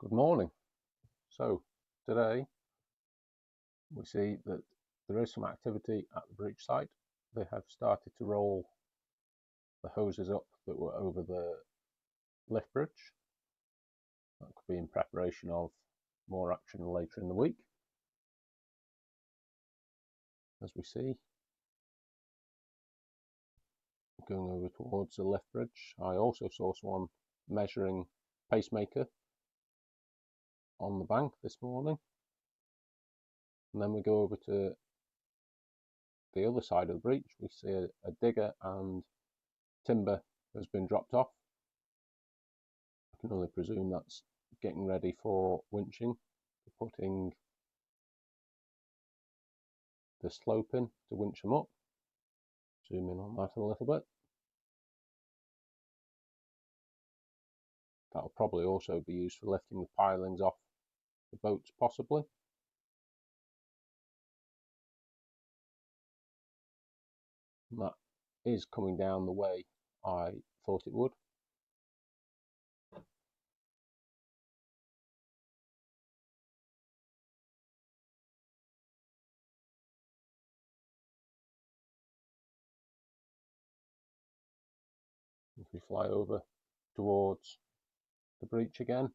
Good morning. So today we see that there is some activity at the breach site. They have started to roll the hoses up that were over the lift bridge. That could be in preparation of more action later in the week. As we see, going over towards the lift bridge, I also saw someone measuring pacemaker on the bank this morning. And then we go over to the other side of the breach. We see a digger and timber has been dropped off. I can only presume that's getting ready for winching, putting the slope in to winch them up. Zoom in on that a little bit. That'll probably also be used for lifting the pilings off the boats, possibly. And that is coming down the way I thought it would. If we fly over towards the breach again,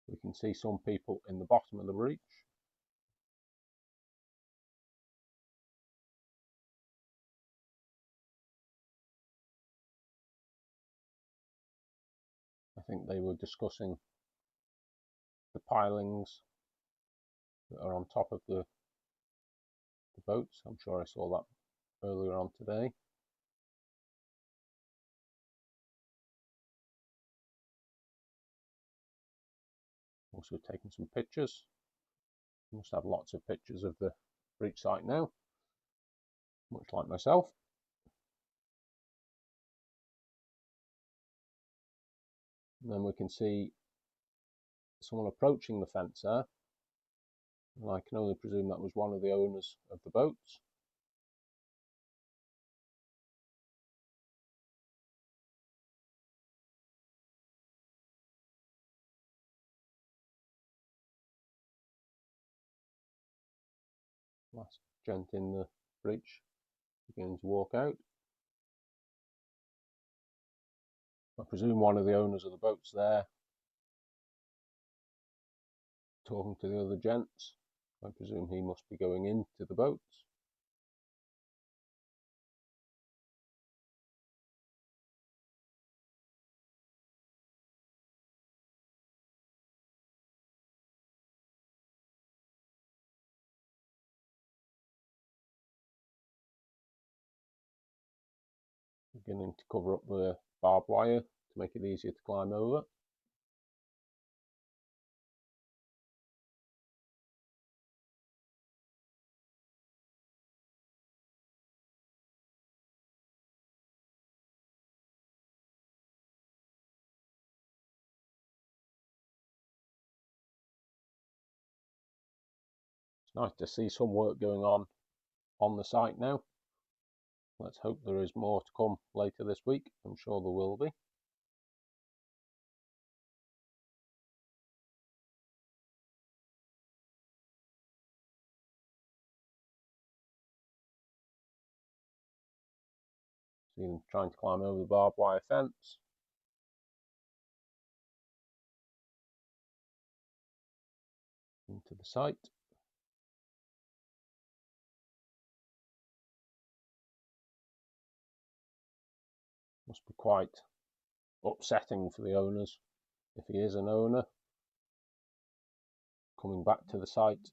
we can see some people in the bottom of the breach. I think they were discussing the pilings that are on top of the boats. I'm sure I saw that earlier on today. Also taking some pictures. Must have lots of pictures of the breach site now, much like myself. And then we can see someone approaching the fence there, and I can only presume that was one of the owners of the boats. Last gent in the breach beginning to walk out. I presume one of the owners of the boats there talking to the other gents. I presume he must be going into the boats. Beginning to cover up the barbed wire to make it easier to climb over. It's nice to see some work going on the site now. Let's hope there is more to come later this week. I'm sure there will be. See them trying to climb over the barbed wire fence. Into the site. Must be quite upsetting for the owners, if he is an owner, coming back to the site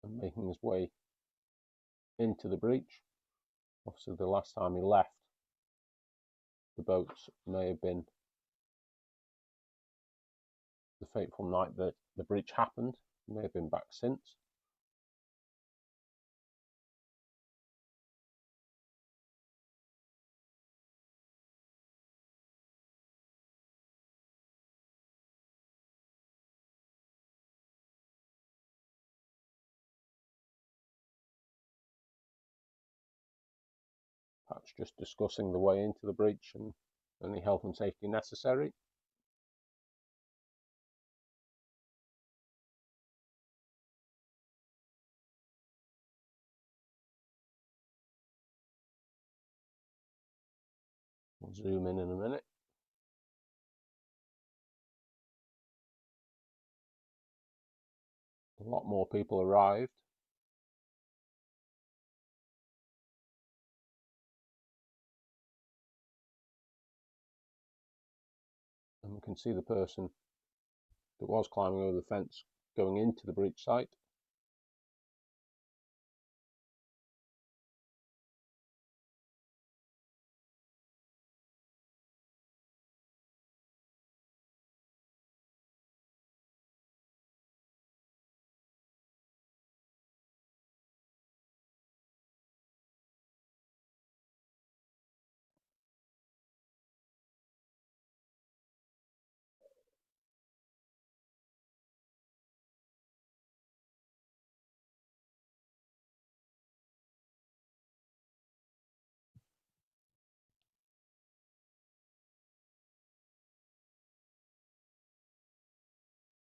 and making his way into the breach. Obviously the last time he left the boats may have been the fateful night that the breach happened. He may have been back since. Perhaps just discussing the way into the breach and any health and safety necessary. We'll zoom in a minute. A lot more people arrived. And we can see the person that was climbing over the fence going into the breach site.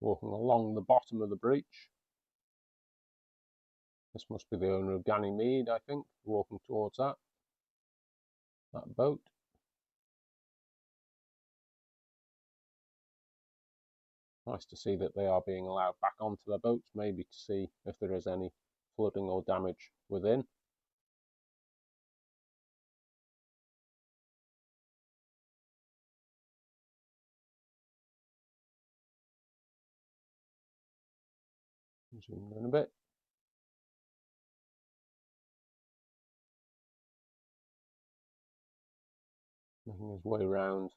Walking along the bottom of the breach. This must be the owner of Ganymede, I think, walking towards that boat. Nice to see that they are being allowed back onto their boats, maybe to see if there is any flooding or damage within. Zoom in a bit. Making his way around.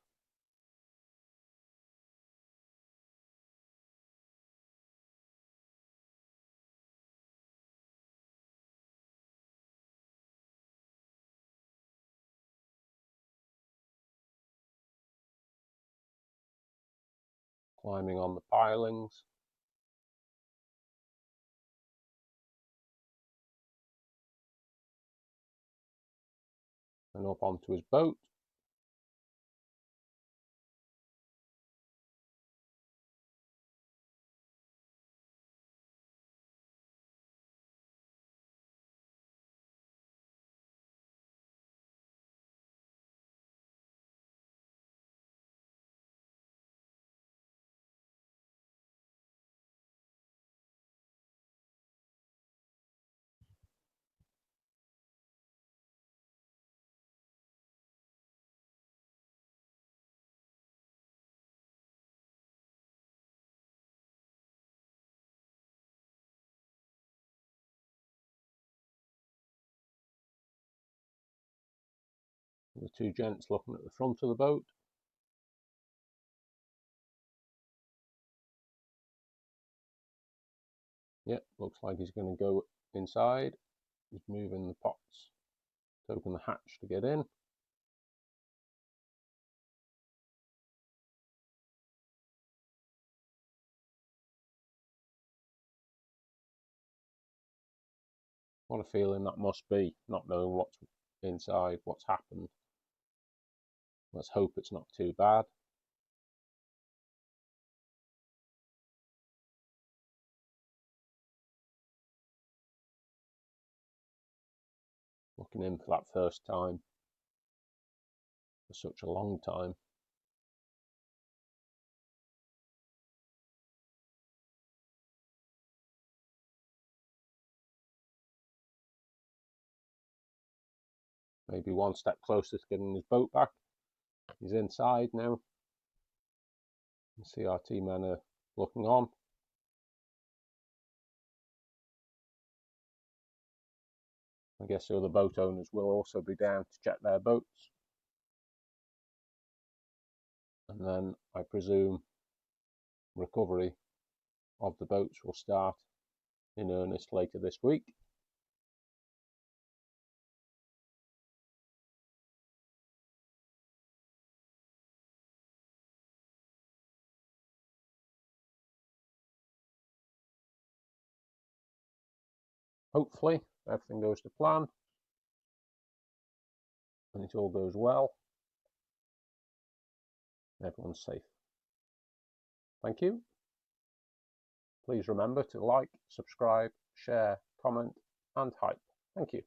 Climbing on the pilings. And up onto his boat. The two gents looking at the front of the boat. Yep, looks like he's going to go inside. He's moving the pots to open the hatch to get in. What a feeling that must be, not knowing what's inside, what's happened. Let's hope it's not too bad. Looking in for that first time for such a long time. Maybe one step closer to getting his boat back. He's inside now. The CRT men are looking on. I guess the other boat owners will also be down to check their boats. And then I presume recovery of the boats will start in earnest later this week. Hopefully everything goes to plan. and it all goes well, and everyone's safe. Thank you. Please remember to like, subscribe, share, comment, and hype. Thank you.